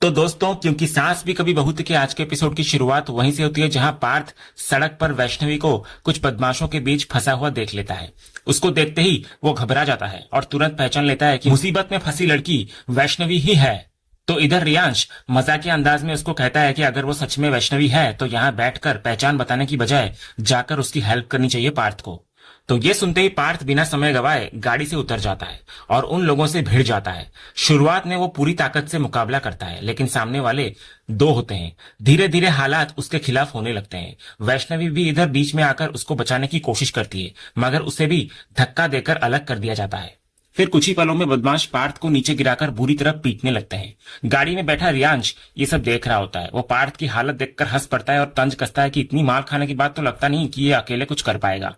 तो दोस्तों, क्योंकि सास भी कभी बहू थी के आज के एपिसोड की शुरुआत वहीं से होती है जहां पार्थ सड़क पर वैष्णवी को कुछ बदमाशों के बीच फंसा हुआ देख लेता है। उसको देखते ही वो घबरा जाता है और तुरंत पहचान लेता है कि मुसीबत में फंसी लड़की वैष्णवी ही है। तो इधर रियांश मजाकिया अंदाज में उसको कहता है कि अगर वो सच में वैष्णवी है तो यहाँ बैठकर पहचान बताने की बजाय जाकर उसकी हेल्प करनी चाहिए पार्थ को। तो ये सुनते ही पार्थ बिना समय गवाए गाड़ी से उतर जाता है और उन लोगों से भिड़ जाता है। शुरुआत में वो पूरी ताकत से मुकाबला करता है, लेकिन सामने वाले दो होते हैं। धीरे धीरे हालात उसके खिलाफ होने लगते हैं। वैष्णवी भी इधर बीच में आकर उसको बचाने की कोशिश करती है, मगर उसे भी धक्का देकर अलग कर दिया जाता है। फिर कुछ ही पलों में बदमाश पार्थ को नीचे गिराकर बुरी तरह पीटने लगते हैं। गाड़ी में बैठा रियांश ये सब देख रहा होता है। वो पार्थ की हालत देखकर हंस पड़ता है और तंज कसता है कि इतनी मार खाने के बाद तो लगता नहीं कि ये अकेले कुछ कर पाएगा।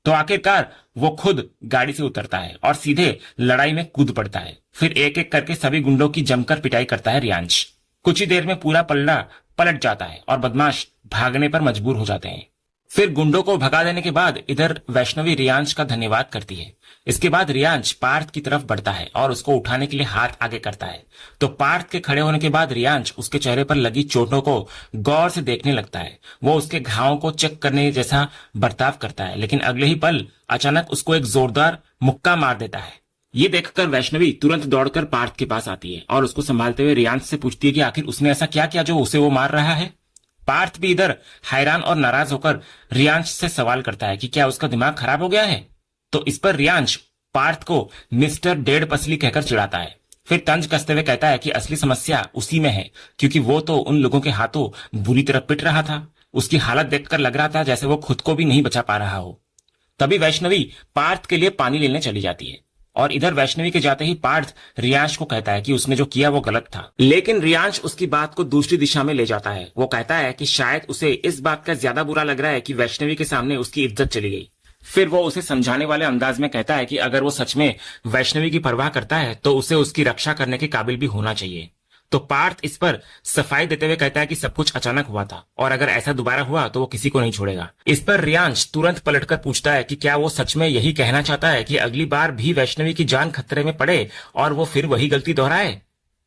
तो आखिरकार वो खुद गाड़ी से उतरता है और सीधे लड़ाई में कूद पड़ता है। फिर एक एक करके सभी गुंडों की जमकर पिटाई करता है रियांश। कुछ ही देर में पूरा पल्ला पलट जाता है और बदमाश भागने पर मजबूर हो जाते हैं। फिर गुंडों को भगा देने के बाद इधर वैष्णवी रियांश का धन्यवाद करती है। इसके बाद रियांश पार्थ की तरफ बढ़ता है और उसको उठाने के लिए हाथ आगे करता है। तो पार्थ के खड़े होने के बाद रियांश उसके चेहरे पर लगी चोटों को गौर से देखने लगता है। वो उसके घावों को चेक करने जैसा बर्ताव करता है, लेकिन अगले ही पल अचानक उसको एक जोरदार मुक्का मार देता है। ये देखकर वैष्णवी तुरंत दौड़कर पार्थ के पास आती है और उसको संभालते हुए रियांश से पूछती है कि आखिर उसने ऐसा क्या किया जो उसे वो मार रहा है। पार्थ भी इधर हैरान और नाराज होकर रियांश से सवाल करता है कि क्या उसका दिमाग खराब हो गया है। तो इस पर रियांश पार्थ को मिस्टर डेढ़ पसली कहकर चिढ़ाता है। फिर तंज कसते हुए कहता है कि असली समस्या उसी में है, क्योंकि वो तो उन लोगों के हाथों बुरी तरह पिट रहा था। उसकी हालत देखकर लग रहा था जैसे वो खुद को भी नहीं बचा पा रहा हो। तभी वैष्णवी पार्थ के लिए पानी लेने चली जाती है और इधर वैष्णवी के जाते ही पार्थ रियांश को कहता है कि उसने जो किया वो गलत था। लेकिन रियांश उसकी बात को दूसरी दिशा में ले जाता है। वो कहता है कि शायद उसे इस बात का ज्यादा बुरा लग रहा है कि वैष्णवी के सामने उसकी इज्जत चली गई। फिर वो उसे समझाने वाले अंदाज में कहता है कि अगर वो सच में वैष्णवी की परवाह करता है तो उसे उसकी रक्षा करने के काबिल भी होना चाहिए। तो पार्थ इस पर सफाई देते हुए कहता है कि सब कुछ अचानक हुआ था और अगर ऐसा दोबारा हुआ तो वो किसी को नहीं छोड़ेगा। इस पर रियांश तुरंत पलटकर पूछता है कि क्या वो सच में यही कहना चाहता है कि अगली बार भी वैष्णवी की जान खतरे में पड़े और वो फिर वही गलती दोहराए।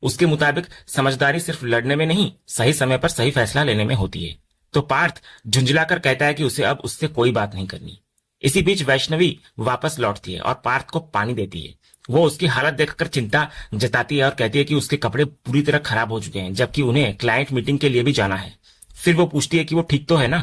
उसके मुताबिक समझदारी सिर्फ लड़ने में नहीं, सही समय पर सही फैसला लेने में होती है। तो पार्थ झुंझलाकर कहता है कि उसे अब उससे कोई बात नहीं करनी। इसी बीच वैष्णवी वापस लौटती है और पार्थ को पानी देती है। वो उसकी हालत देखकर चिंता जताती है और कहती है कि उसके कपड़े पूरी तरह खराब हो चुके हैं, जबकि उन्हें क्लाइंट मीटिंग के लिए भी जाना है। फिर वो पूछती है कि वो ठीक तो है ना।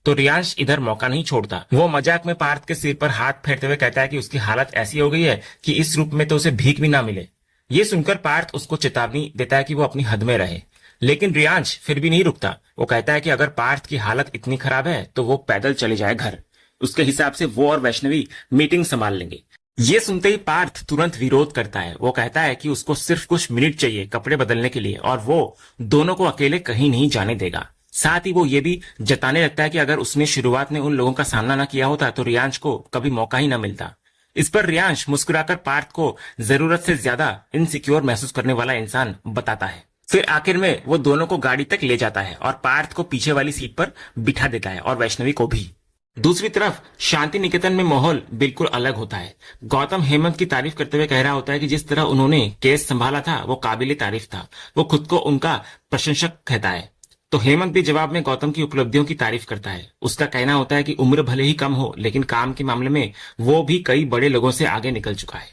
तो रियांश इधर मौका नहीं छोड़ता। वो मजाक में पार्थ के सिर पर हाथ फेरते हुए कहता है कि उसकी हालत ऐसी हो गई है कि इस रूप में तो उसे भीख भी ना मिले। ये सुनकर पार्थ उसको चेतावनी देता है कि वो अपनी हद में रहे, लेकिन रियांश फिर भी नहीं रुकता। वो कहता है कि अगर पार्थ की हालत इतनी खराब है तो वो पैदल चले जाए घर। उसके हिसाब से वो और वैष्णवी मीटिंग संभाल लेंगे। ये सुनते ही पार्थ तुरंत विरोध करता है। वो कहता है कि उसको सिर्फ कुछ मिनट चाहिए कपड़े बदलने के लिए और वो दोनों को अकेले कहीं नहीं जाने देगा। साथ ही वो ये भी जताने लगता है कि अगर उसने शुरुआत में उन लोगों का सामना ना किया होता तो रियांश को कभी मौका ही ना मिलता। इस पर रियांश मुस्कुराकर पार्थ को जरूरत से ज्यादा इनसिक्योर महसूस करने वाला इंसान बताता है। फिर आखिर में वो दोनों को गाड़ी तक ले जाता है और पार्थ को पीछे वाली सीट पर बिठा देता है और वैष्णवी को भी। दूसरी तरफ शांति निकेतन में माहौल बिल्कुल अलग होता है। गौतम हेमंत की तारीफ करते हुए कह रहा होता है कि जिस तरह उन्होंने केस संभाला था वो काबिले तारीफ था। वो खुद को उनका प्रशंसक कहता है। तो हेमंत भी जवाब में गौतम की उपलब्धियों की तारीफ करता है। उसका कहना होता है कि उम्र भले ही कम हो, लेकिन काम के मामले में वो भी कई बड़े लोगों से आगे निकल चुका है।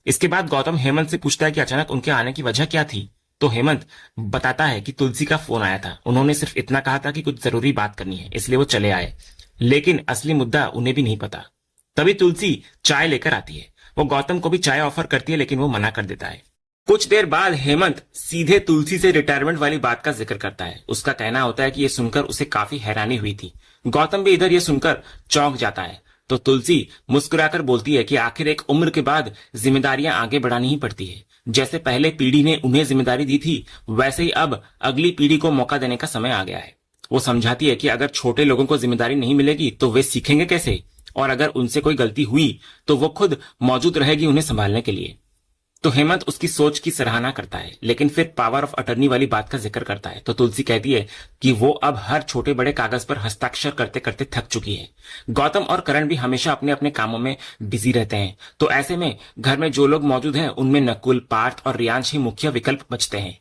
इसके बाद गौतम हेमंत से पूछता है कि अचानक उनके आने की वजह क्या थी। तो हेमंत बताता है कि तुलसी का फोन आया था। उन्होंने सिर्फ इतना कहा था कि कुछ जरूरी बात करनी है, इसलिए वो चले आए, लेकिन असली मुद्दा उन्हें भी नहीं पता। तभी तुलसी चाय लेकर आती है। वो गौतम को भी चाय ऑफर करती है, लेकिन वो मना कर देता है। कुछ देर बाद हेमंत सीधे तुलसी से रिटायरमेंट वाली बात का जिक्र करता है। उसका कहना होता है कि यह सुनकर उसे काफी हैरानी हुई थी। गौतम भी इधर यह सुनकर चौंक जाता है। तो तुलसी मुस्कुराकर बोलती है कि आखिर एक उम्र के बाद जिम्मेदारियां आगे बढ़ानी ही पड़ती है। जैसे पहले पीढ़ी ने उन्हें जिम्मेदारी दी थी, वैसे ही अब अगली पीढ़ी को मौका देने का समय आ गया है। वो समझाती है कि अगर छोटे लोगों को जिम्मेदारी नहीं मिलेगी तो वे सीखेंगे कैसे, और अगर उनसे कोई गलती हुई तो वो खुद मौजूद रहेगी उन्हें संभालने के लिए। तो हेमंत उसकी सोच की सराहना करता है, लेकिन फिर पावर ऑफ अटर्नी वाली बात का जिक्र करता है। तो तुलसी कहती है कि वो अब हर छोटे बड़े कागज पर हस्ताक्षर करते करते थक चुकी है। गौतम और करण भी हमेशा अपने अपने कामों में बिजी रहते हैं, तो ऐसे में घर में जो लोग मौजूद हैं उनमें नकुल, पार्थ और रियांश ही मुख्य विकल्प बचते हैं।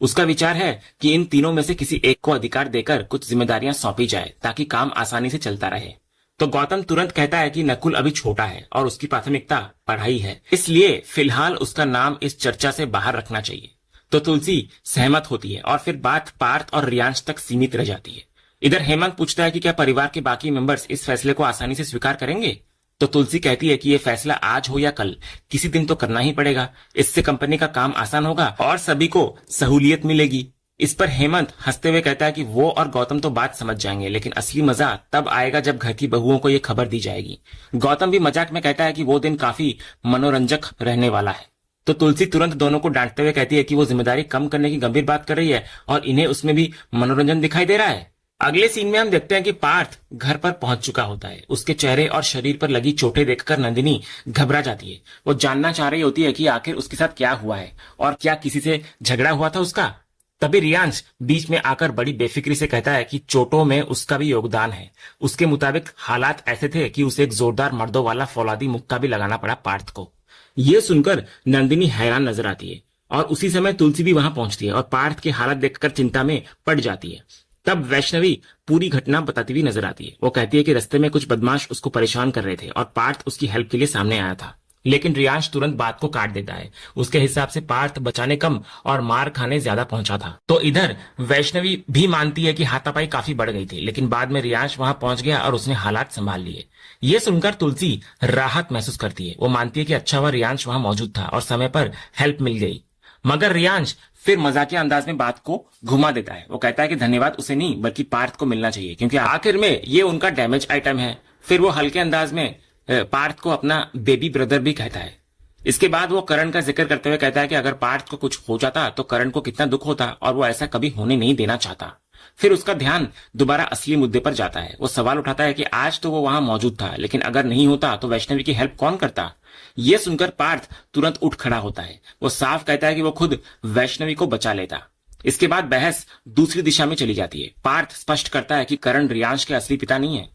उसका विचार है कि इन तीनों में से किसी एक को अधिकार देकर कुछ जिम्मेदारियां सौंपी जाए ताकि काम आसानी से चलता रहे। तो गौतम तुरंत कहता है कि नकुल अभी छोटा है और उसकी प्राथमिकता पढ़ाई है, इसलिए फिलहाल उसका नाम इस चर्चा से बाहर रखना चाहिए। तो तुलसी सहमत होती है और फिर बात पार्थ और रियांश तक सीमित रह जाती है। इधर हेमंत पूछता है कि क्या परिवार के बाकी मेंबर्स इस फैसले को आसानी से स्वीकार करेंगे। तो तुलसी कहती है कि ये फैसला आज हो या कल किसी दिन तो करना ही पड़ेगा। इससे कंपनी का काम आसान होगा और सभी को सहूलियत मिलेगी। इस पर हेमंत हंसते हुए कहता है कि वो और गौतम तो बात समझ जाएंगे, लेकिन असली मजा तब आएगा जब घर की बहुओं को ये खबर दी जाएगी। गौतम भी मजाक में कहता है कि वो दिन काफी मनोरंजक रहने वाला है। तो तुलसी तुरंत दोनों को डांटते हुए कहती है कि वो जिम्मेदारी कम करने की गंभीर बात कर रही है और इन्हें उसमें भी मनोरंजन दिखाई दे रहा है। अगले सीन में हम देखते हैं कि पार्थ घर पर पहुंच चुका होता है। उसके चेहरे और शरीर पर लगी चोटें देखकर नंदिनी घबरा जाती है। वो जानना चाह रही होती है कि आखिर उसके साथ क्या हुआ है और क्या किसी से झगड़ा हुआ था उसका। तभी रियांश बीच में आकर बड़ी बेफिक्री से कहता है कि चोटों में उसका भी योगदान है। उसके मुताबिक हालात ऐसे थे कि उसे एक जोरदार मर्दों वाला फौलादी मुक्का भी लगाना पड़ा पार्थ को। ये सुनकर नंदिनी हैरान नजर आती है और उसी समय तुलसी भी वहां पहुंचती है और पार्थ की हालत देखकर चिंता में पड़ जाती है। तब वैष्णवी पूरी घटना बताती हुई नजर आती है। वो कहती है कि रास्ते में कुछ बदमाश उसको परेशान कर रहे थे और पार्थ उसकी हेल्प के लिए सामने आया था, लेकिन रियांश तुरंत बात को काट देता है। उसके हिसाब से पार्थ बचाने कम और मार खाने ज्यादा पहुंचा था। तो इधर वैष्णवी भी मानती है कि हाथापाई काफी बढ़ गई थी, लेकिन बाद में रियांश वहां पहुंच गया और उसने हालात संभाल लिए। ये सुनकर तुलसी राहत महसूस करती है। वो मानती है कि अच्छा हुआ रियांश वहां मौजूद था और समय पर हेल्प मिल गई। मगर रियांश फिर मजाकिया अंदाज में बात को घुमा देता है। वो कहता है कि धन्यवाद उसे नहीं बल्कि पार्थ को मिलना चाहिए, क्योंकि आखिर में ये उनका डैमेज आइटम है। फिर वो हल्के अंदाज में पार्थ को अपना बेबी ब्रदर भी कहता है। इसके बाद वो करण का जिक्र करते हुए कहता है कि अगर पार्थ को कुछ हो जाता तो करण को कितना दुख होता और वो ऐसा कभी होने नहीं देना चाहता। फिर उसका ध्यान दोबारा असली मुद्दे पर जाता है। वो सवाल उठाता है कि आज तो वो वहां मौजूद था, लेकिन अगर नहीं होता तो वैष्णवी की हेल्प कौन करता। यह सुनकर पार्थ तुरंत उठ खड़ा होता है। वो साफ कहता है कि वो खुद वैष्णवी को बचा लेता। इसके बाद बहस दूसरी दिशा में चली जाती है। पार्थ स्पष्ट करता है कि करण रियांश के असली पिता नहीं है,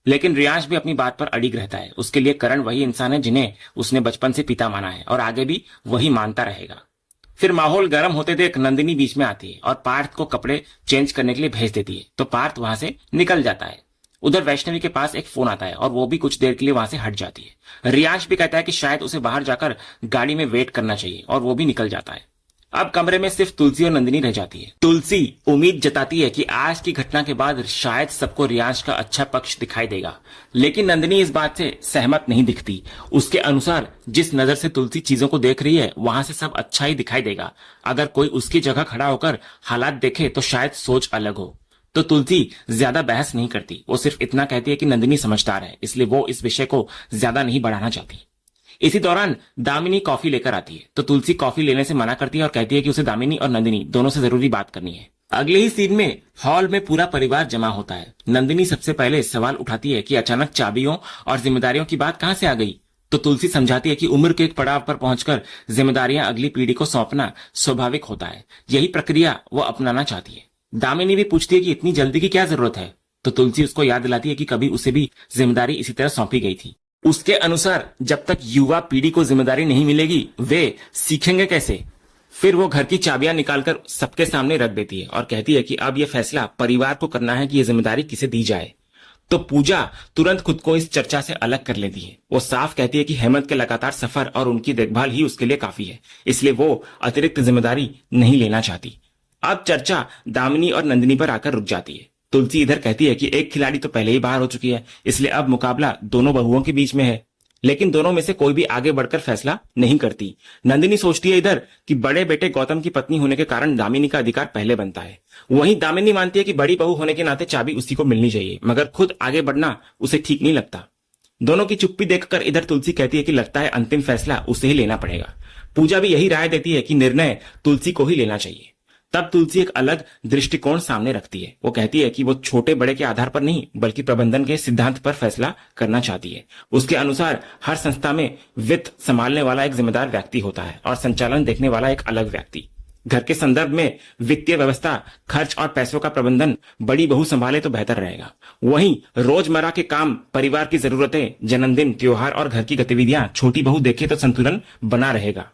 लेकिन रियांश भी अपनी बात पर अड़िग रहता है। उसके लिए करण वही इंसान है जिन्हें उसने बचपन से पिता माना है और आगे भी वही मानता रहेगा। फिर माहौल गर्म होते देख नंदिनी बीच में आती है और पार्थ को कपड़े चेंज करने के लिए भेज देती है। तो पार्थ वहां से निकल जाता है। उधर वैष्णवी के पास एक फोन आता है और वो भी कुछ देर के लिए वहां से हट जाती है। रियांश भी कहता है कि शायद उसे बाहर जाकर गाड़ी में वेट करना चाहिए और वो भी निकल जाता है। अब कमरे में सिर्फ तुलसी और नंदिनी रह जाती है। तुलसी उम्मीद जताती है कि आज की घटना के बाद शायद सबको रियांश का अच्छा पक्ष दिखाई देगा, लेकिन नंदिनी इस बात से सहमत नहीं दिखती। उसके अनुसार जिस नजर से तुलसी चीजों को देख रही है वहां से सब अच्छा ही दिखाई देगा। अगर कोई उसकी जगह खड़ा होकर हालात देखे तो शायद सोच अलग हो। तो तुलसी ज्यादा बहस नहीं करती। वो सिर्फ इतना कहती है कि नंदिनी समझदार है, इसलिए वो इस विषय को ज्यादा नहीं बढ़ाना चाहती। इसी दौरान दामिनी कॉफी लेकर आती है, तो तुलसी कॉफी लेने से मना करती है और कहती है कि उसे दामिनी और नंदिनी दोनों से जरूरी बात करनी है। अगले ही सीन में हॉल में पूरा परिवार जमा होता है। नंदिनी सबसे पहले सवाल उठाती है कि अचानक चाबियों और जिम्मेदारियों की बात कहां से आ गई। तो तुलसी समझाती है कि उम्र के एक पड़ाव पर पहुंचकर जिम्मेदारियां अगली पीढ़ी को सौंपना स्वाभाविक होता है। यही प्रक्रिया वो अपनाना चाहती है। दामिनी भी पूछती है कि इतनी जल्दी की क्या जरूरत है। तो तुलसी उसको याद दिलाती है कि कभी उसे भी जिम्मेदारी इसी तरह सौंपी गई थी। उसके अनुसार जब तक युवा पीढ़ी को जिम्मेदारी नहीं मिलेगी वे सीखेंगे कैसे। फिर वो घर की चाबियां निकालकर सबके सामने रख देती है और कहती है कि अब यह फैसला परिवार को करना है कि यह जिम्मेदारी किसे दी जाए। तो पूजा तुरंत खुद को इस चर्चा से अलग कर लेती है। वो साफ कहती है कि हेमंत के लगातार सफर और उनकी देखभाल ही उसके लिए काफी है, इसलिए वो अतिरिक्त जिम्मेदारी नहीं लेना चाहती। अब चर्चा दामिनी और नंदिनी पर आकर रुक जाती है। तुलसी इधर कहती है कि एक खिलाड़ी तो पहले ही बाहर हो चुकी है, इसलिए अब मुकाबला दोनों बहुओं के बीच में है, लेकिन दोनों में से कोई भी आगे बढ़कर फैसला नहीं करती। नंदिनी सोचती है इधर कि बड़े बेटे गौतम की पत्नी होने के कारण दामिनी का अधिकार पहले बनता है। वहीं दामिनी मानती है कि बड़ी बहू होने के नाते चाबी उसी को मिलनी चाहिए, मगर खुद आगे बढ़ना उसे ठीक नहीं लगता। दोनों की चुप्पी देखकर इधर तुलसी कहती है कि लगता है अंतिम फैसला उसे ही लेना पड़ेगा। पूजा भी यही राय देती है कि निर्णय तुलसी को ही लेना चाहिए। तब तुलसी एक अलग दृष्टिकोण सामने रखती है। वो कहती है कि वो छोटे बड़े के आधार पर नहीं बल्कि प्रबंधन के सिद्धांत पर फैसला करना चाहती है। उसके अनुसार हर संस्था में वित्त संभालने वाला एक जिम्मेदार व्यक्ति होता है और संचालन देखने वाला एक अलग व्यक्ति। घर के संदर्भ में वित्तीय व्यवस्था, खर्च और पैसों का प्रबंधन बड़ी बहू संभाले तो बेहतर रहेगा। वहीं रोजमर्रा के काम, परिवार की जरूरतें, जन्मदिन, त्योहार और घर की गतिविधियां छोटी बहू देखे तो संतुलन बना रहेगा।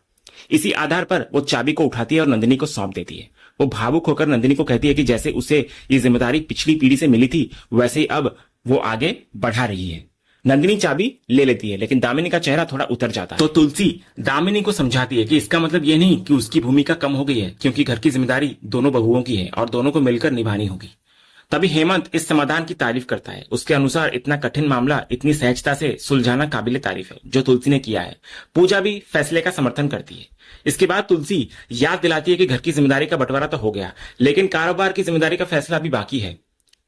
इसी आधार पर वो चाबी को उठाती है और नंदिनी को सौंप देती है। वो भावुक होकर नंदिनी को कहती है कि जैसे उसे ये जिम्मेदारी पिछली पीढ़ी से मिली थी वैसे ही अब वो आगे बढ़ा रही है। नंदिनी चाबी ले लेती है लेकिन दामिनी का चेहरा थोड़ा उतर जाता है। तो तुलसी दामिनी को समझाती है कि इसका मतलब ये नहीं कि उसकी भूमिका कम हो गई है, क्योंकि घर की जिम्मेदारी दोनों बहुओं की है और दोनों को मिलकर निभानी होगी। तभी हेमंत इस समाधान की तारीफ करता है। उसके अनुसार इतना कठिन मामला इतनी सहजता से सुलझाना काबिले तारीफ है जो तुलसी ने किया है। पूजा भी फैसले का समर्थन करती है। इसके बाद तुलसी याद दिलाती है कि घर की जिम्मेदारी का बंटवारा तो हो गया, लेकिन कारोबार की जिम्मेदारी का फैसला अभी बाकी है।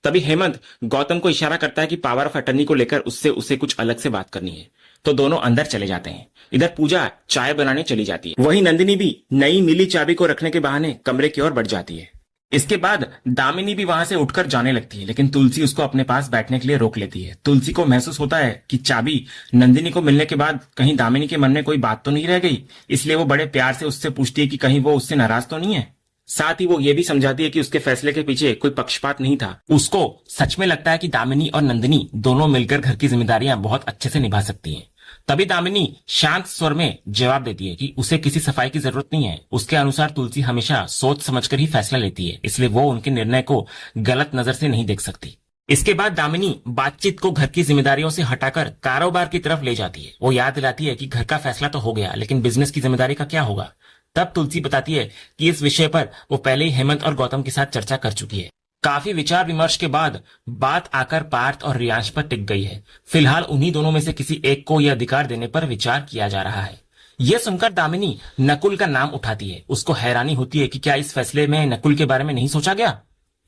तभी हेमंत गौतम को इशारा करता है कि पावर ऑफ अटर्नी को लेकर उससे उसे कुछ अलग से बात करनी है। तो दोनों अंदर चले जाते हैं। इधर पूजा चाय बनाने चली जाती है। वहीं नंदिनी भी नई मिली चाबी को रखने के बहाने कमरे की ओर बढ़ जाती है। इसके बाद दामिनी भी वहां से उठकर जाने लगती है, लेकिन तुलसी उसको अपने पास बैठने के लिए रोक लेती है। तुलसी को महसूस होता है कि चाबी नंदिनी को मिलने के बाद कहीं दामिनी के मन में कोई बात तो नहीं रह गई, इसलिए वो बड़े प्यार से उससे पूछती है कि कहीं वो उससे नाराज तो नहीं है। साथ ही वो ये भी समझाती है कि उसके फैसले के पीछे कोई पक्षपात नहीं था। उसको सच में लगता है कि दामिनी और नंदिनी दोनों मिलकर घर की जिम्मेदारियां बहुत अच्छे से निभा सकती हैं। तभी दामिनी शांत स्वर में जवाब देती है कि उसे किसी सफाई की जरूरत नहीं है। उसके अनुसार तुलसी हमेशा सोच समझकर ही फैसला लेती है, इसलिए वो उनके निर्णय को गलत नजर से नहीं देख सकती। इसके बाद दामिनी बातचीत को घर की जिम्मेदारियों से हटाकर कारोबार की तरफ ले जाती है। वो याद दिलाती है कि घर का फैसला तो हो गया, लेकिन बिजनेस की जिम्मेदारी का क्या होगा। तब तुलसी बताती है कि इस विषय पर वो पहले ही हेमंत और गौतम के साथ चर्चा कर चुकी है। काफी विचार विमर्श के बाद बात आकर पार्थ और रियांश पर टिक गई है। फिलहाल उन्हीं दोनों में से किसी एक को यह अधिकार देने पर विचार किया जा रहा है। यह सुनकर दामिनी नकुल का नाम उठाती है। उसको हैरानी होती है कि क्या इस फैसले में नकुल के बारे में नहीं सोचा गया।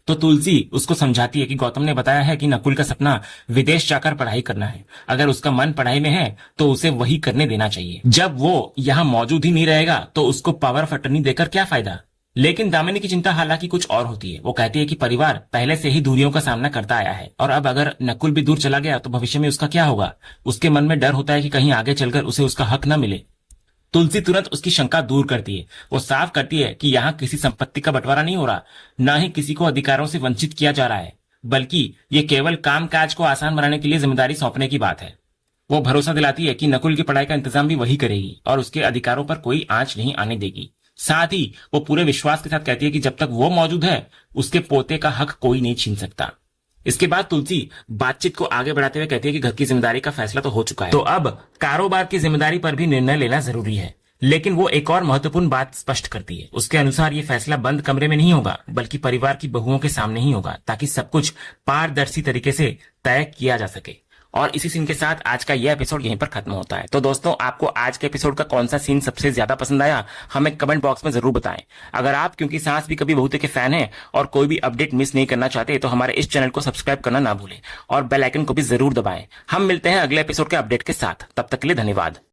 तो तुलसी उसको समझाती है कि गौतम ने बताया है कि नकुल का सपना विदेश जाकर पढ़ाई करना है। अगर उसका मन पढ़ाई में है तो उसे वही करने देना चाहिए। जब वो यहाँ मौजूद ही नहीं रहेगा तो उसको पावर ऑफ अटर्नी देकर क्या फायदा। लेकिन दामिनी की चिंता हालांकि कुछ और होती है। वो कहती है कि परिवार पहले से ही दूरियों का सामना करता आया है और अब अगर नकुल भी दूर चला गया तो भविष्य में उसका क्या होगा। उसके मन में डर होता है कि कहीं आगे चलकर उसे उसका हक न मिले। तुलसी तुरंत उसकी शंका दूर करती है। वो साफ करती है कि यहाँ किसी संपत्ति का बंटवारा नहीं हो रहा, न ही किसी को अधिकारों से वंचित किया जा रहा है, बल्कि ये केवल कामकाज को आसान बनाने के लिए जिम्मेदारी सौंपने की बात है। वो भरोसा दिलाती है कि नकुल की पढ़ाई का इंतजाम भी वही करेगी और उसके अधिकारों पर कोई आंच नहीं आने देगी। साथ ही वो पूरे विश्वास के साथ कहती है कि जब तक वो मौजूद है उसके पोते का हक कोई नहीं छीन सकता। इसके बाद तुलसी बातचीत को आगे बढ़ाते हुए कहती है कि घर की जिम्मेदारी का फैसला तो हो चुका है, तो अब कारोबार की जिम्मेदारी पर भी निर्णय लेना जरूरी है। लेकिन वो एक और महत्वपूर्ण बात स्पष्ट करती है। उसके अनुसार ये फैसला बंद कमरे में नहीं होगा, बल्कि परिवार की बहुओं के सामने ही होगा, ताकि सब कुछ पारदर्शी तरीके से तय किया जा सके। और इसी सीन के साथ आज का यह एपिसोड यहीं पर खत्म होता है। तो दोस्तों, आपको आज के एपिसोड का कौन सा सीन सबसे ज्यादा पसंद आया हमें कमेंट बॉक्स में जरूर बताएं। अगर आप क्योंकि सास भी कभी बहू के फैन हैं और कोई भी अपडेट मिस नहीं करना चाहते तो हमारे इस चैनल को सब्सक्राइब करना ना भूलें और बेल आइकन को भी जरूर दबाएं। हम मिलते हैं अगले एपिसोड के अपडेट के साथ। तब तक के लिए धन्यवाद।